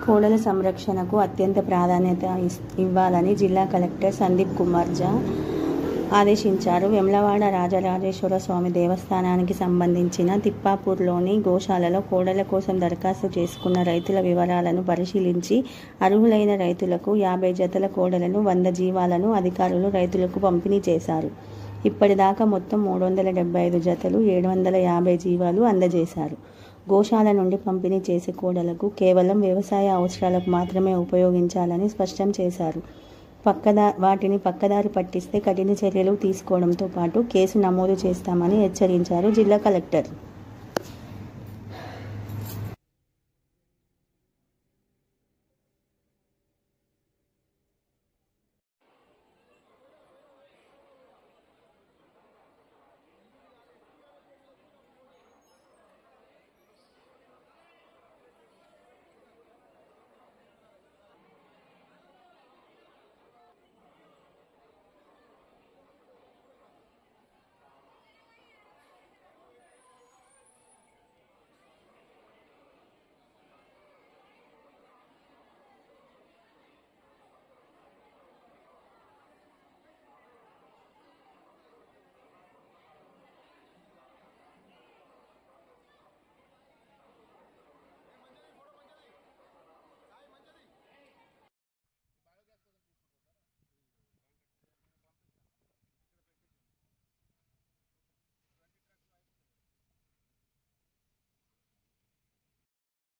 కోడల సంరక్షణకు అత్యంత ప్రాధాన్యత ఇవ్వాలని జిల్లా కలెక్టర్ సందీప్ కుమార్ ఝా ఆదేశించారు. వేములవాడ రాజరాజేశ్వర స్వామి దేవస్థానానికి సంబంధించిన తిప్పాపూర్లోని గోశాలలో కోడల కోసం దరఖాస్తు చేసుకున్న రైతుల వివరాలను పరిశీలించి అర్హులైన రైతులకు 50 జతల కోడలను 100 జీవాలను అధికారులు రైతులకు పంపిణీ చేశారు. ఇప్పటిదాకా మొత్తం 375 జతలు 750 జీవాలు అందజేశారు. గోశాల నుండి పంపిణీ చేసే కోడలకు కేవలం వ్యవసాయ అవసరాలకు మాత్రమే ఉపయోగించాలని స్పష్టం చేశారు. వాటిని పక్కదారి పట్టిస్తే కఠిన చర్యలు తీసుకోవడంతో పాటు కేసు నమోదు చేస్తామని హెచ్చరించారు జిల్లా కలెక్టర్.